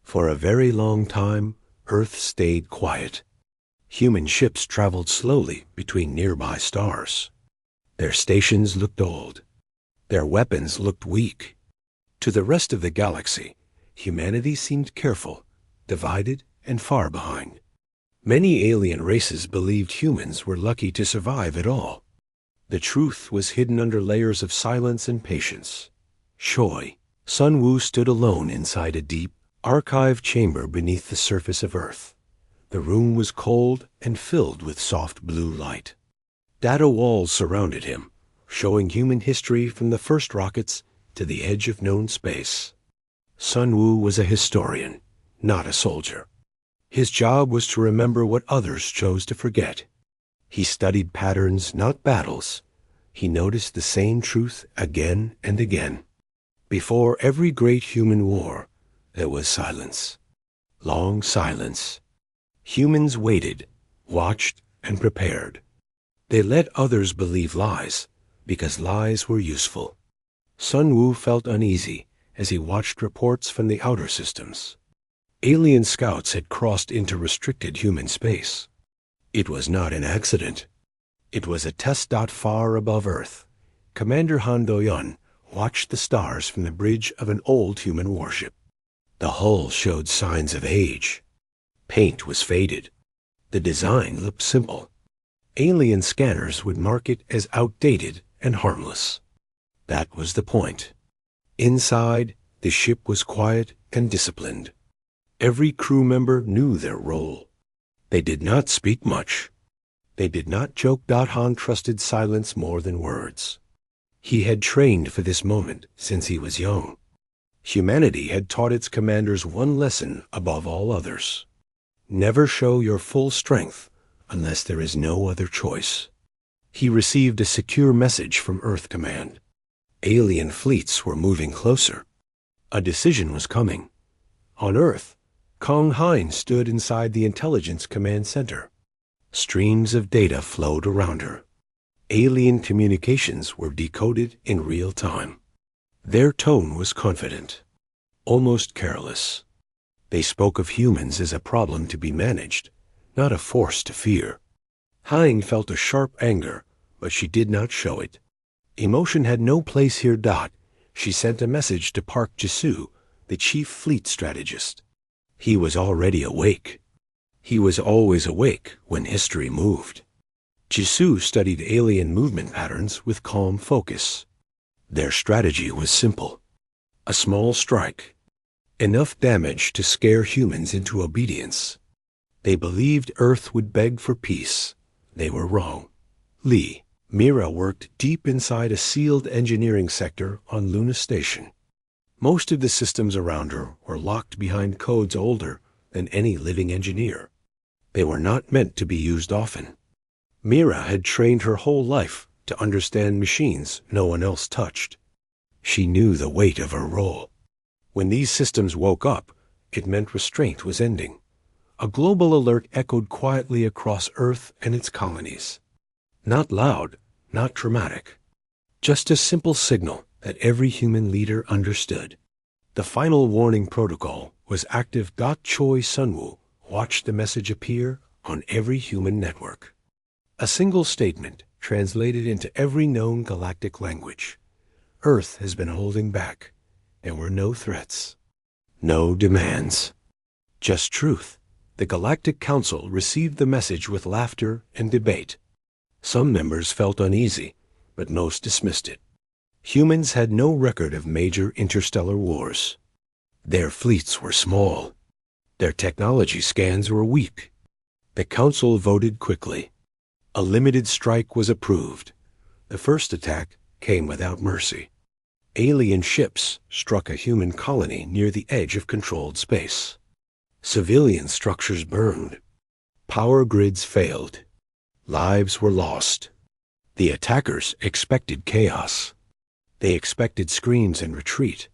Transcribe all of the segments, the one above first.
For a very long time, Earth stayed quiet. Human ships traveled slowly between nearby stars. Their stations looked old. Their weapons looked weak. To the rest of the galaxy, humanity seemed careful, divided, and far behind. Many alien races believed humans were lucky to survive at all. The truth was hidden under layers of silence and patience. Shoy, Sun Wu stood alone inside a deep, archived chamber beneath the surface of Earth. The room was cold and filled with soft blue light. Data walls surrounded him, showing human history from the first rockets to the edge of known space. Sun Wu was a historian, not a soldier. His job was to remember what others chose to forget. He studied patterns, not battles. He noticed the same truth again and again. Before every great human war, there was silence. Long silence. Humans waited, watched, and prepared. They let others believe lies, because lies were useful. Sun Wu felt uneasy as he watched reports from the outer systems. Alien scouts had crossed into restricted human space. It was not an accident. It was a test. Far above Earth, Commander Han Do-yeon watched the stars from the bridge of an old human warship. The hull showed signs of age. Paint was faded. The design looked simple. Alien scanners would mark it as outdated and harmless. That was the point. Inside, the ship was quiet and disciplined. Every crew member knew their role. They did not speak much. They did not joke. Han trusted silence more than words. He had trained for this moment since he was young. Humanity had taught its commanders one lesson above all others. Never show your full strength unless there is no other choice. He received a secure message from Earth Command. Alien fleets were moving closer. A decision was coming. On Earth, Kong Hein stood inside the Intelligence Command Center. Streams of data flowed around her. Alien communications were decoded in real time. Their tone was confident, almost careless. They spoke of humans as a problem to be managed, not a force to fear. Hein felt a sharp anger, but she did not show it. Emotion had no place here. She sent a message to Park Jisoo, the chief fleet strategist. He was already awake. He was always awake when history moved. Jisoo studied alien movement patterns with calm focus. Their strategy was simple. A small strike. Enough damage to scare humans into obedience. They believed Earth would beg for peace. They were wrong. Lee, Mira worked deep inside a sealed engineering sector on Luna Station. Most of the systems around her were locked behind codes older than any living engineer. They were not meant to be used often. Mira had trained her whole life to understand machines no one else touched. She knew the weight of her role. When these systems woke up, it meant restraint was ending. A global alert echoed quietly across Earth and its colonies. Not loud, not dramatic. Just a simple signal that every human leader understood. The final warning protocol was active. Choi Sun-woo watched the message appear on every human network. A single statement translated into every known galactic language. Earth has been holding back. There were no threats. No demands. Just truth. The Galactic Council received the message with laughter and debate. Some members felt uneasy, but most dismissed it. Humans had no record of major interstellar wars. Their fleets were small. Their technology scans were weak. The Council voted quickly. A limited strike was approved. The first attack came without mercy. Alien ships struck a human colony near the edge of controlled space. Civilian structures burned. Power grids failed. Lives were lost. The attackers expected chaos. They expected screams and retreat.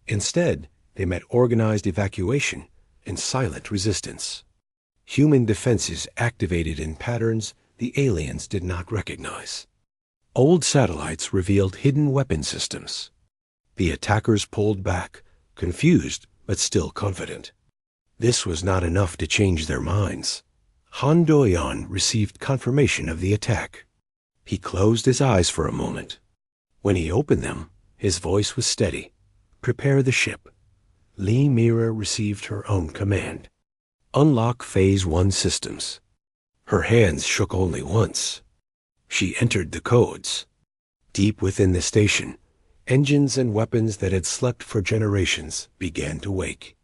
Instead, they met organized evacuation and silent resistance. Human defenses activated in patterns the aliens did not recognize. Old satellites revealed hidden weapon systems. The attackers pulled back, confused but still confident. This was not enough to change their minds. Han Do-yeon received confirmation of the attack. He closed his eyes for a moment. When he opened them, his voice was steady. Prepare the ship. Lee Mira received her own command. Unlock Phase 1 systems. Her hands shook only once. She entered the codes. Deep within the station, engines and weapons that had slept for generations began to wake.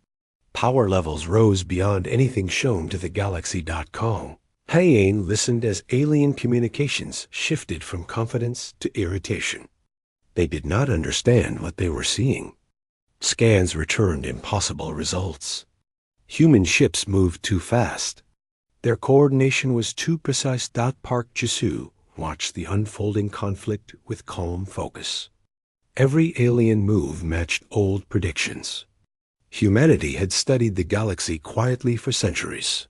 Power levels rose beyond anything shown to the Galaxy.com. Hayen listened as alien communications shifted from confidence to irritation. They did not understand what they were seeing. Scans returned impossible results. Human ships moved too fast. Their coordination was too precise. Park Ji-soo watched the unfolding conflict with calm focus. Every alien move matched old predictions. Humanity had studied the galaxy quietly for centuries.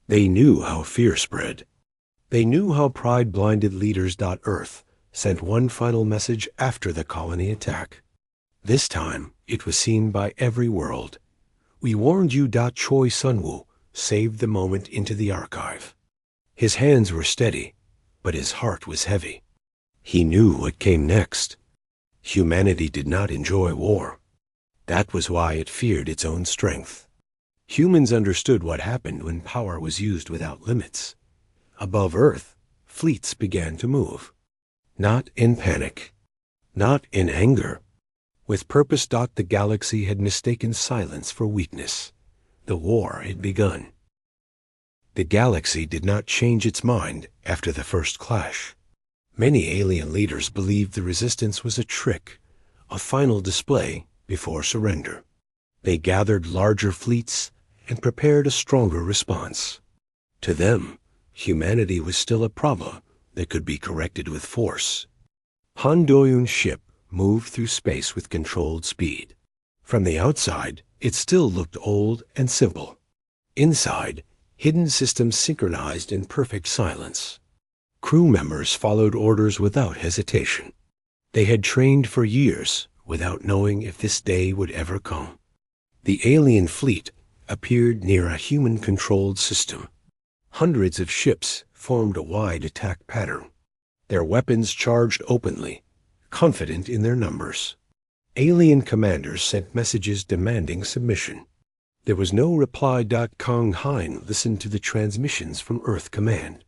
They knew how fear spread. They knew how pride-blinded leaders. Earth sent one final message after the colony attack. This time, it was seen by every world. We warned you. Choi Sun-woo saved the moment into the archive. His hands were steady, but his heart was heavy. He knew what came next. Humanity did not enjoy war. That was why it feared its own strength. Humans understood what happened when power was used without limits. Above Earth, fleets began to move. Not in panic. Not in anger. With purpose. The galaxy had mistaken silence for weakness. The war had begun. The galaxy did not change its mind after the first clash. Many alien leaders believed the resistance was a trick, a final display before surrender. They gathered larger fleets and prepared a stronger response. To them, humanity was still a problem that could be corrected with force. Han Do-yeon's ship moved through space with controlled speed. From the outside, it still looked old and simple. Inside, hidden systems synchronized in perfect silence. Crew members followed orders without hesitation. They had trained for years without knowing if this day would ever come. The alien fleet appeared near a human-controlled system. Hundreds of ships formed a wide attack pattern. Their weapons charged openly, confident in their numbers. Alien commanders sent messages demanding submission. There was no reply. Kang Hein listened to the transmissions from Earth Command.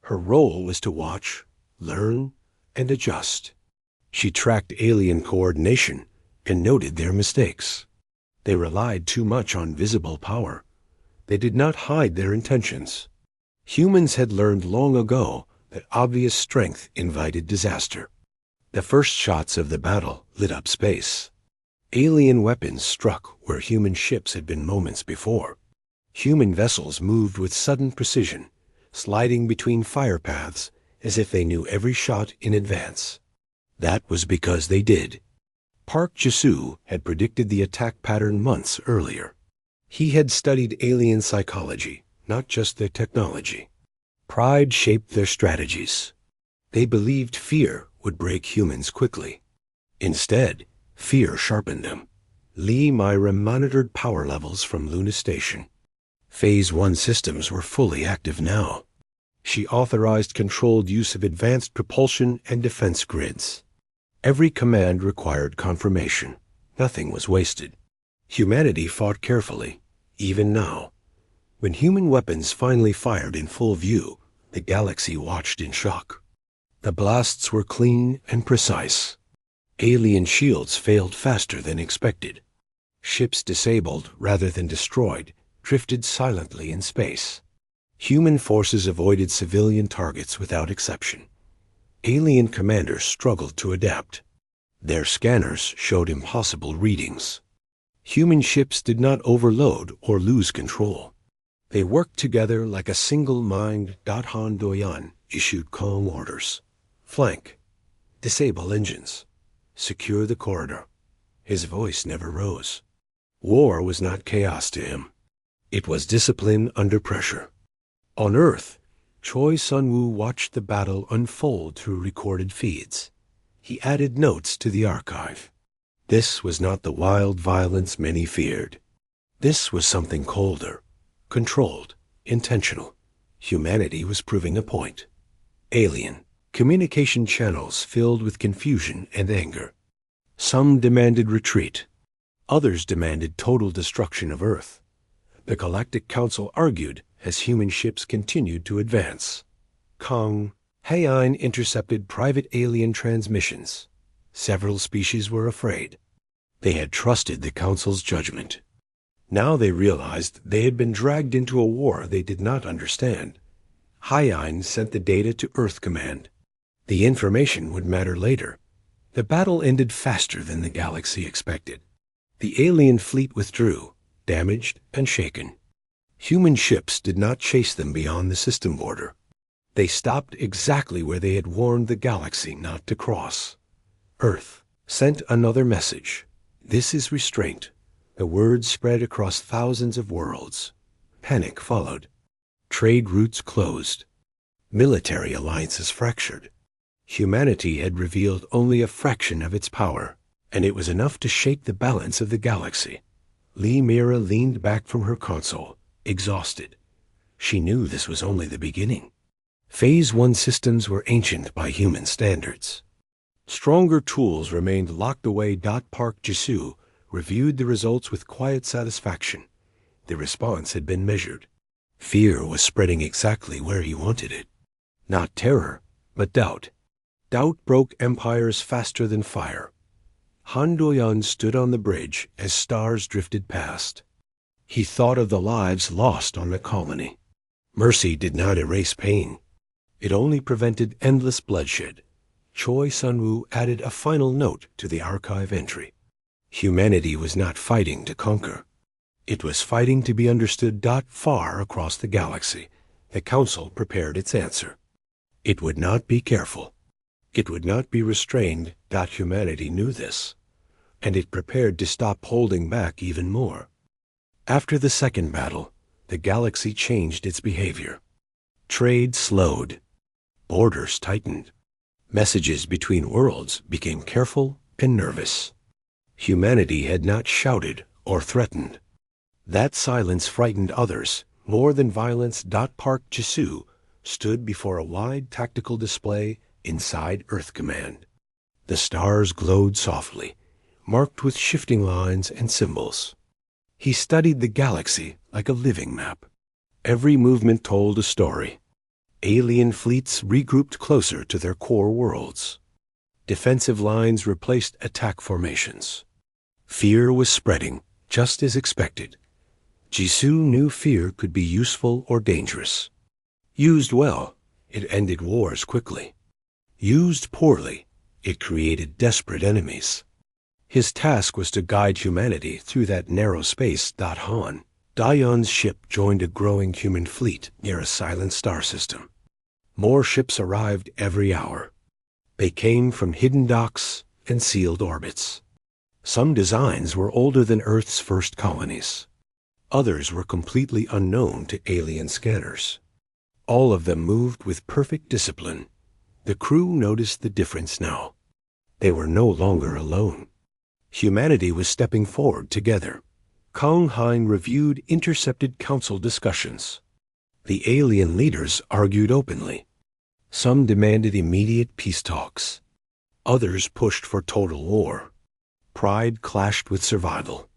Her role was to watch, learn, and adjust. She tracked alien coordination and noted their mistakes. They relied too much on visible power. They did not hide their intentions. Humans had learned long ago that obvious strength invited disaster. The first shots of the battle lit up space. Alien weapons struck where human ships had been moments before. Human vessels moved with sudden precision, sliding between fire paths as if they knew every shot in advance. That was because they did. Park Ji-soo had predicted the attack pattern months earlier. He had studied alien psychology, not just their technology. Pride shaped their strategies. They believed fear would break humans quickly. Instead, fear sharpened them. Lee Myra monitored power levels from Luna Station. Phase 1 systems were fully active now. She authorized controlled use of advanced propulsion and defense grids. Every command required confirmation. Nothing was wasted. Humanity fought carefully, even now. When human weapons finally fired in full view, the galaxy watched in shock. The blasts were clean and precise. Alien shields failed faster than expected. Ships disabled rather than destroyed drifted silently in space. Human forces avoided civilian targets without exception. Alien commanders struggled to adapt. Their scanners showed impossible readings. Human ships did not overload or lose control. They worked together like a single mind. Han Do-yeon issued calm orders. Flank. Disable engines. Secure the corridor. His voice never rose. War was not chaos to him. It was discipline under pressure. On Earth, Choi Sun-woo watched the battle unfold through recorded feeds. He added notes to the archive. This was not the wild violence many feared. This was something colder, controlled, intentional. Humanity was proving a point. Alien. Communication channels filled with confusion and anger. Some demanded retreat. Others demanded total destruction of Earth. The Galactic Council argued as human ships continued to advance. Kong. Haine intercepted private alien transmissions. Several species were afraid. They had trusted the Council's judgment. Now they realized they had been dragged into a war they did not understand. Haine sent the data to Earth Command. The information would matter later. The battle ended faster than the galaxy expected. The alien fleet withdrew, damaged and shaken. Human ships did not chase them beyond the system border. They stopped exactly where they had warned the galaxy not to cross. Earth sent another message. This is restraint. The word spread across thousands of worlds. Panic followed. Trade routes closed. Military alliances fractured. Humanity had revealed only a fraction of its power, and it was enough to shake the balance of the galaxy. Mira leaned back from her console, exhausted. She knew this was only the beginning. Phase 1 systems were ancient by human standards. Stronger tools remained locked away. Park Jisoo reviewed the results with quiet satisfaction. The response had been measured. Fear was spreading exactly where he wanted it. Not terror, but doubt. Doubt broke empires faster than fire. Han Do-yeon stood on the bridge as stars drifted past. He thought of the lives lost on the colony. Mercy did not erase pain. It only prevented endless bloodshed. Choi Sun-woo added a final note to the archive entry. Humanity was not fighting to conquer. It was fighting to be understood. Far across the galaxy, the Council prepared its answer. It would not be careful. It would not be restrained. Humanity knew this, and it prepared to stop holding back even more. After the second battle, the galaxy changed its behavior. Trade slowed. Borders tightened. Messages between worlds became careful and nervous. Humanity had not shouted or threatened. That silence frightened others more than violence. Park Jisoo stood before a wide tactical display inside Earth Command. The stars glowed softly, marked with shifting lines and symbols. He studied the galaxy like a living map. Every movement told a story. Alien fleets regrouped closer to their core worlds. Defensive lines replaced attack formations. Fear was spreading, just as expected. Jisoo knew fear could be useful or dangerous. Used well, it ended wars quickly. Used poorly, it created desperate enemies. His task was to guide humanity through that narrow space. Han Do-yeon's ship joined a growing human fleet near a silent star system. More ships arrived every hour. They came from hidden docks and sealed orbits. Some designs were older than Earth's first colonies. Others were completely unknown to alien scanners. All of them moved with perfect discipline. The crew noticed the difference now. They were no longer alone. Humanity was stepping forward together. Kong Hain reviewed intercepted council discussions. The alien leaders argued openly. Some demanded immediate peace talks. Others pushed for total war. Pride clashed with survival.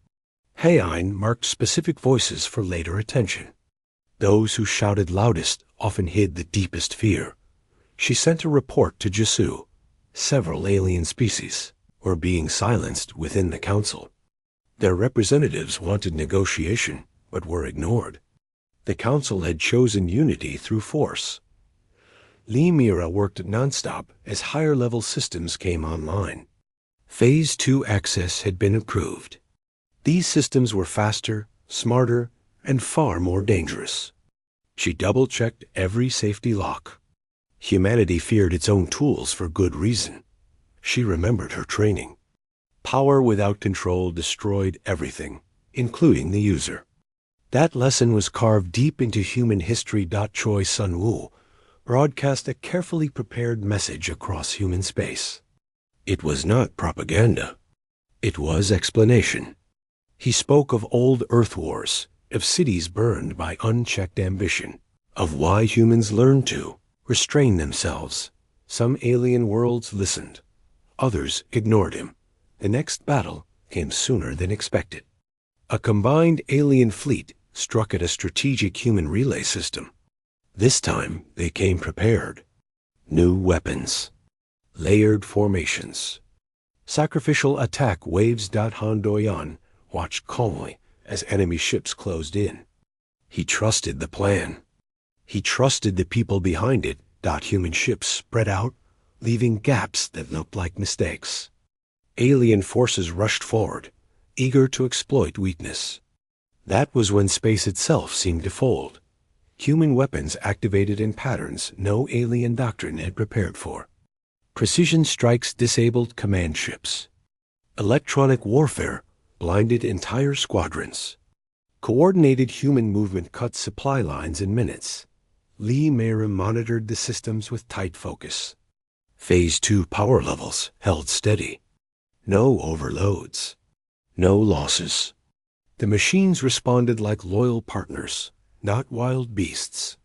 Hain marked specific voices for later attention. Those who shouted loudest often hid the deepest fear. She sent a report to Jisoo. Several alien species were being silenced within the council. Their representatives wanted negotiation, but were ignored. The council had chosen unity through force. Mira worked nonstop as higher-level systems came online. Phase 2 access had been approved. These systems were faster, smarter, and far more dangerous. She double-checked every safety lock. Humanity feared its own tools for good reason. She remembered her training. Power without control destroyed everything, including the user. That lesson was carved deep into human history. Choi Sun-woo broadcast a carefully prepared message across human space. It was not propaganda. It was explanation. He spoke of old Earth wars, of cities burned by unchecked ambition, of why humans learned to restrain themselves. Some alien worlds listened. Others ignored him. The next battle came sooner than expected. A combined alien fleet struck at a strategic human relay system. This time they came prepared. New weapons. Layered formations. Sacrificial attack waves. Han Doyan watched calmly as enemy ships closed in. He trusted the plan. He trusted the people behind it. Human ships spread out, leaving gaps that looked like mistakes. Alien forces rushed forward, eager to exploit weakness. That was when space itself seemed to fold. Human weapons activated in patterns no alien doctrine had prepared for. Precision strikes disabled command ships. Electronic warfare blinded entire squadrons. Coordinated human movement cut supply lines in minutes. Lee Mayrim monitored the systems with tight focus. Phase 2 power levels held steady. No overloads. No losses. The machines responded like loyal partners, not wild beasts.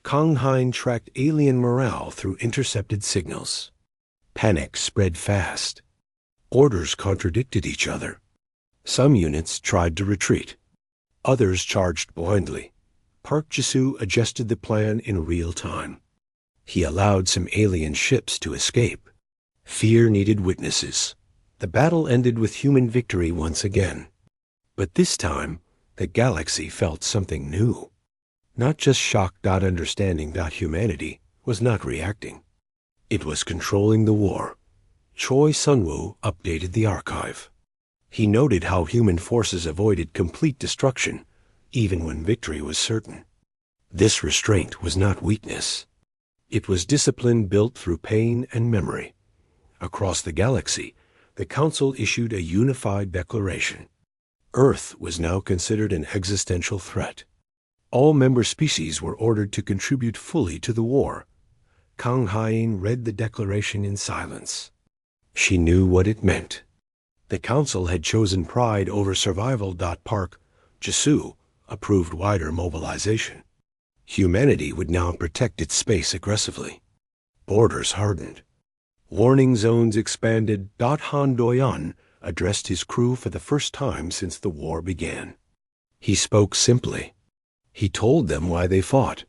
Kang Hein tracked alien morale through intercepted signals. Panic spread fast. Orders contradicted each other. Some units tried to retreat. Others charged blindly. Park Jisoo adjusted the plan in real time. He allowed some alien ships to escape. Fear needed witnesses. The battle ended with human victory once again. But this time, the galaxy felt something new. Not just shock. Understanding. Humanity was not reacting. It was controlling the war. Choi Sunwoo updated the archive. He noted how human forces avoided complete destruction, even when victory was certain. This restraint was not weakness. It was discipline built through pain and memory. Across the galaxy, the Council issued a unified declaration. Earth was now considered an existential threat. All member species were ordered to contribute fully to the war. Kang Hein read the declaration in silence. She knew what it meant. The Council had chosen pride over survival. Park Jisoo approved wider mobilization. Humanity would now protect its space aggressively. Borders hardened. Warning zones expanded. Han Doyan addressed his crew for the first time since the war began. He spoke simply. He told them why they fought.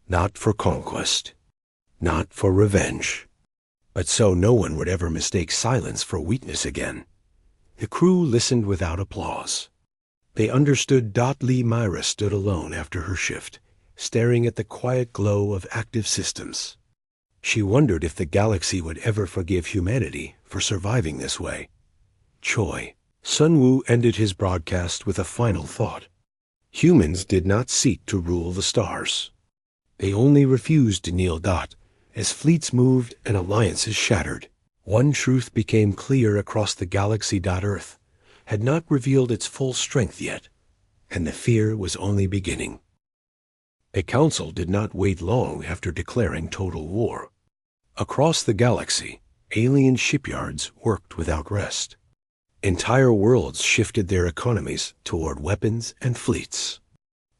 Not for conquest. Not for revenge. But so no one would ever mistake silence for weakness again. The crew listened without applause. They understood. Lee Myra stood alone after her shift, staring at the quiet glow of active systems. She wondered if the galaxy would ever forgive humanity for surviving this way. Choi Sunwoo ended his broadcast with a final thought. Humans did not seek to rule the stars. They only refused to kneel. As fleets moved and alliances shattered, one truth became clear across the galaxy. Earth had not revealed its full strength yet, and the fear was only beginning. A council did not wait long after declaring total war. Across the galaxy, alien shipyards worked without rest. Entire worlds shifted their economies toward weapons and fleets.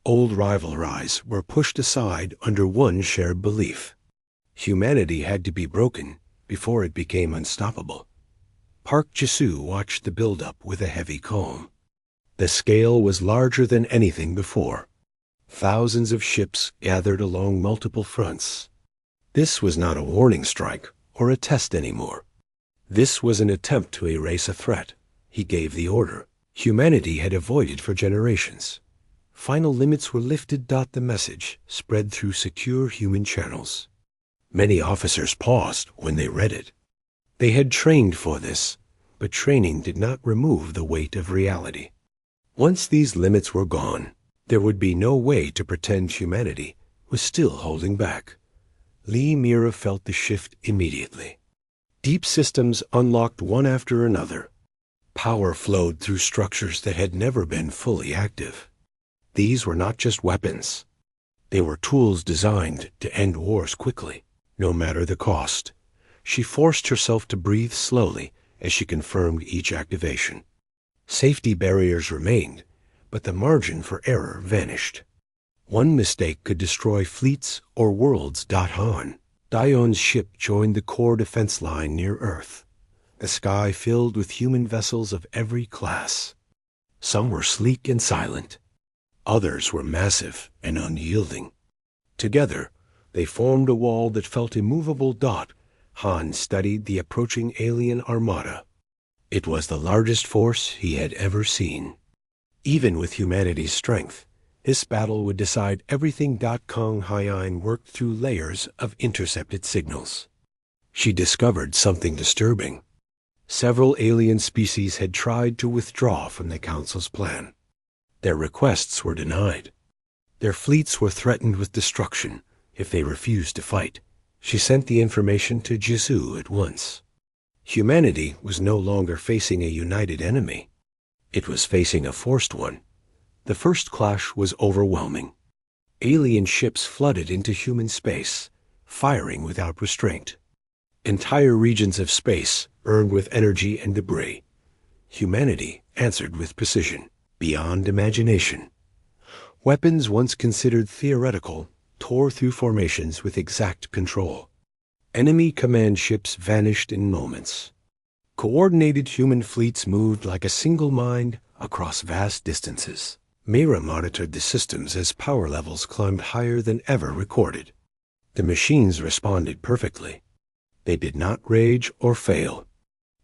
Old rivalries were pushed aside under one shared belief. Humanity had to be broken before it became unstoppable. Park Jisoo watched the buildup with a heavy calm. The scale was larger than anything before. Thousands of ships gathered along multiple fronts. This was not a warning strike or a test anymore. This was an attempt to erase a threat. He gave the order. Humanity had avoided for generations. Final limits were lifted. The message spread through secure human channels. Many officers paused when they read it. They had trained for this, but training did not remove the weight of reality. Once these limits were gone, there would be no way to pretend humanity was still holding back. Lee Mira felt the shift immediately. Deep systems unlocked one after another. Power flowed through structures that had never been fully active. These were not just weapons. They were tools designed to end wars quickly, no matter the cost. She forced herself to breathe slowly as she confirmed each activation. Safety barriers remained, but the margin for error vanished. One mistake could destroy fleets or worlds. Han Dion's ship joined the core defense line near Earth, the sky filled with human vessels of every class. Some were sleek and silent. Others were massive and unyielding. Together, they formed a wall that felt immovable. Han studied the approaching alien armada. It was the largest force he had ever seen. Even with humanity's strength, this battle would decide everything. Kong Hyen worked through layers of intercepted signals. She discovered something disturbing. Several alien species had tried to withdraw from the Council's plan. Their requests were denied. Their fleets were threatened with destruction if they refused to fight. She sent the information to Jisoo at once. Humanity was no longer facing a united enemy. It was facing a forced one. The first clash was overwhelming. Alien ships flooded into human space, firing without restraint. Entire regions of space burned with energy and debris. Humanity answered with precision, beyond imagination. Weapons once considered theoretical tore through formations with exact control. Enemy command ships vanished in moments. Coordinated human fleets moved like a single mind across vast distances. Mira monitored the systems as power levels climbed higher than ever recorded. The machines responded perfectly. They did not rage or fail.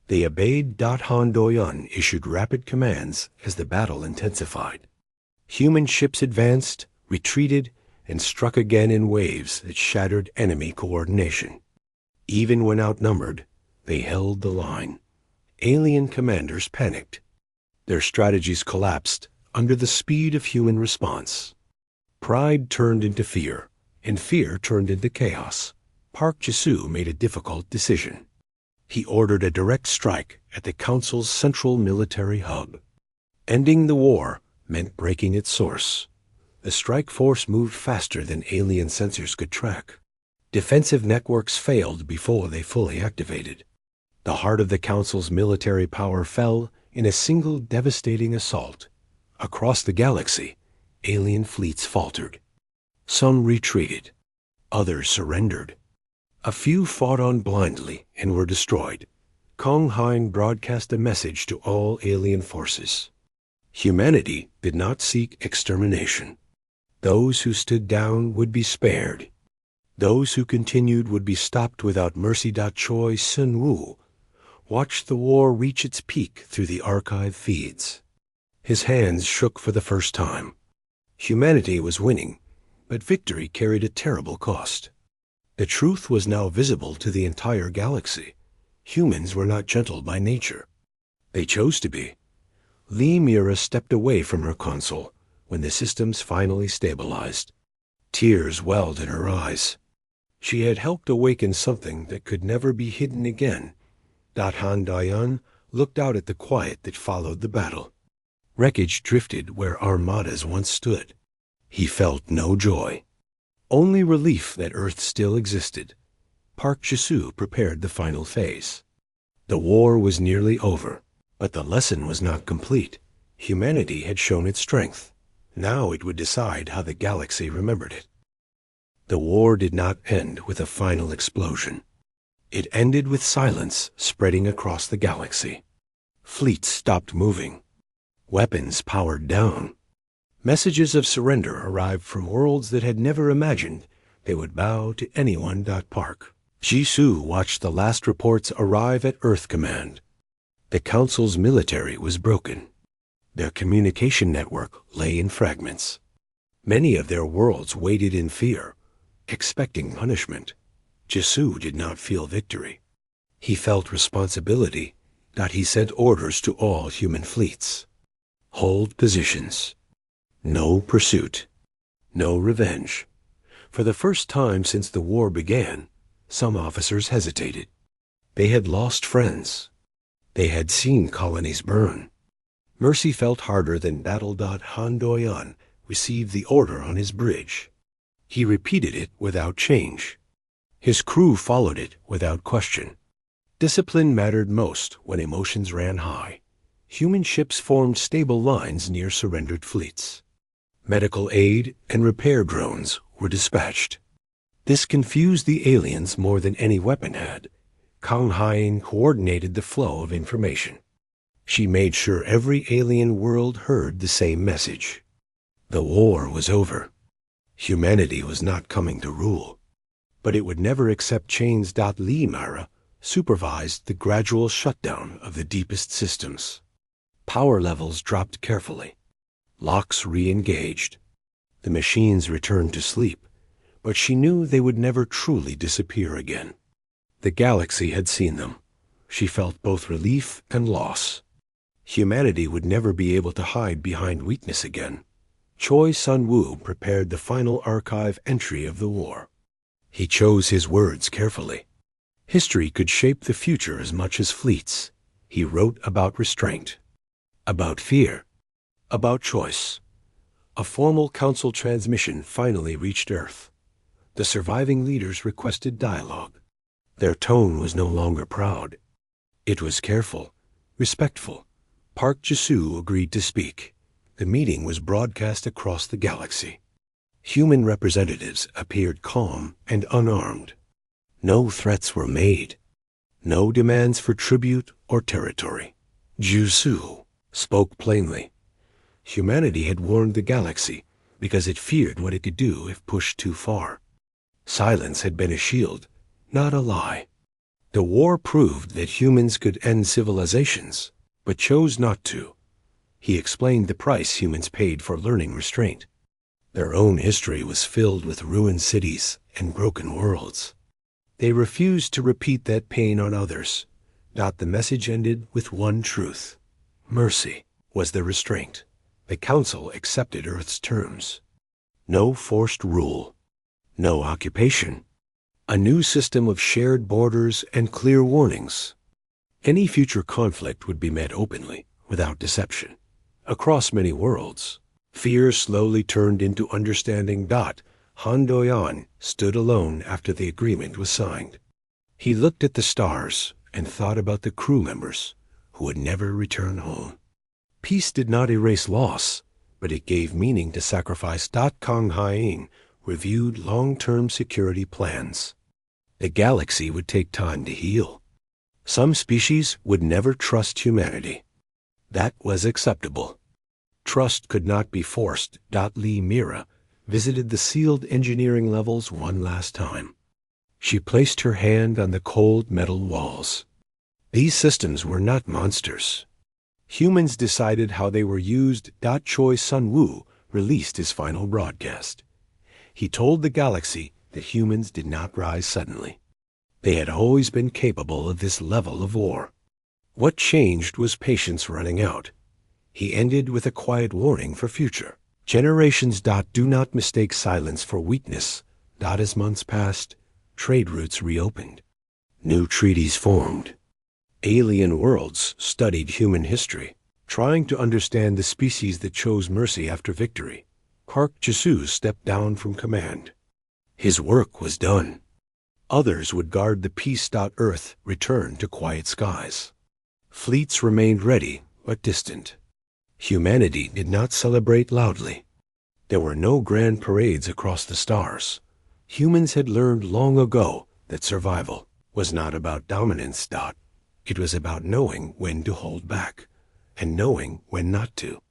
They obeyed. Han Doyun issued rapid commands as the battle intensified. Human ships advanced, retreated, and struck again in waves that shattered enemy coordination. Even when outnumbered, they held the line. Alien commanders panicked. Their strategies collapsed under the speed of human response. Pride turned into fear, and fear turned into chaos. Park Jisoo made a difficult decision. He ordered a direct strike at the Council's central military hub. Ending the war meant breaking its source. The strike force moved faster than alien sensors could track. Defensive networks failed before they fully activated. The heart of the Council's military power fell in a single devastating assault. Across the galaxy, alien fleets faltered. Some retreated. Others surrendered. A few fought on blindly and were destroyed. Kong Hein broadcast a message to all alien forces. Humanity did not seek extermination. Those who stood down would be spared. Those who continued would be stopped without mercy. Choi Sun-woo watched the war reach its peak through the archive feeds. His hands shook for the first time. Humanity was winning, but victory carried a terrible cost. The truth was now visible to the entire galaxy. Humans were not gentle by nature. They chose to be. Lee Mira stepped away from her console when the systems finally stabilized. Tears welled in her eyes. She had helped awaken something that could never be hidden again. Han Dayan looked out at the quiet that followed the battle. Wreckage drifted where armadas once stood. He felt no joy. Only relief that Earth still existed. Park Jisoo prepared the final phase. The war was nearly over, but the lesson was not complete. Humanity had shown its strength. Now it would decide how the galaxy remembered it. The war did not end with a final explosion. It ended with silence spreading across the galaxy. Fleets stopped moving. Weapons powered down. Messages of surrender arrived from worlds that had never imagined they would bow to anyone. Park Jisoo watched the last reports arrive at Earth Command. The Council's military was broken. Their communication network lay in fragments. Many of their worlds waited in fear, expecting punishment. Jisoo did not feel victory. He felt responsibility. He sent orders to all human fleets. Hold positions. No pursuit. No revenge. For the first time since the war began, some officers hesitated. They had lost friends. They had seen colonies burn. Mercy felt harder than battle. Han Doyan received the order on his bridge. He repeated it without change. His crew followed it without question. Discipline mattered most when emotions ran high. human ships formed stable lines near surrendered fleets. Medical aid and repair drones were dispatched. This confused the aliens more than any weapon had. Kang Hain coordinated the flow of information. She made sure every alien world heard the same message. The war was over. Humanity was not coming to rule. But it would never accept chains. Li Mara supervised the gradual shutdown of the deepest systems. Power levels dropped carefully. Locks re-engaged. The machines returned to sleep, but she knew they would never truly disappear again. The galaxy had seen them. She felt both relief and loss. Humanity would never be able to hide behind weakness again. Choi Sun-woo prepared the final archive entry of the war. He chose his words carefully. History could shape the future as much as fleets. He wrote about restraint, about fear, about choice. A formal council transmission finally reached Earth. The surviving leaders requested dialogue. Their tone was no longer proud. It was careful, respectful. Park Ji-soo agreed to speak. The meeting was broadcast across the galaxy. Human representatives appeared calm and unarmed. No threats were made. No demands for tribute or territory. Ji-soo spoke plainly. Humanity had warned the galaxy because it feared what it could do if pushed too far. Silence had been a shield, not a lie. The war proved that humans could end civilizations, but chose not to. He explained the price humans paid for learning restraint. Their own history was filled with ruined cities and broken worlds. They refused to repeat that pain on others. The message ended with one truth. Mercy was the restraint. The Council accepted Earth's terms. No forced rule. No occupation. A new system of shared borders and clear warnings. Any future conflict would be met openly, without deception. Across many worlds, fear slowly turned into understanding. Han Do-yeon stood alone after the agreement was signed. He looked at the stars and thought about the crew members who would never return home. Peace did not erase loss, but it gave meaning to sacrifice. Kang Hain reviewed long-term security plans. The galaxy would take time to heal. Some species would never trust humanity. That was acceptable. Trust could not be forced. Li Mira visited the sealed engineering levels one last time. She placed her hand on the cold metal walls. These systems were not monsters. Humans decided how they were used. Choi Sun-woo released his final broadcast. He told the galaxy that humans did not rise suddenly. They had always been capable of this level of war. What changed was patience running out. He ended with a quiet warning for future generations. Do not mistake silence for weakness. As months passed, trade routes reopened. New treaties formed. Alien worlds studied human history, trying to understand the species that chose mercy after victory. Park Ji-soo stepped down from command. His work was done. Others would guard the peace. Earth returned to quiet skies. Fleets remained ready, but distant. Humanity did not celebrate loudly. There were no grand parades across the stars. Humans had learned long ago that survival was not about dominance. It was about knowing when to hold back and knowing when not to.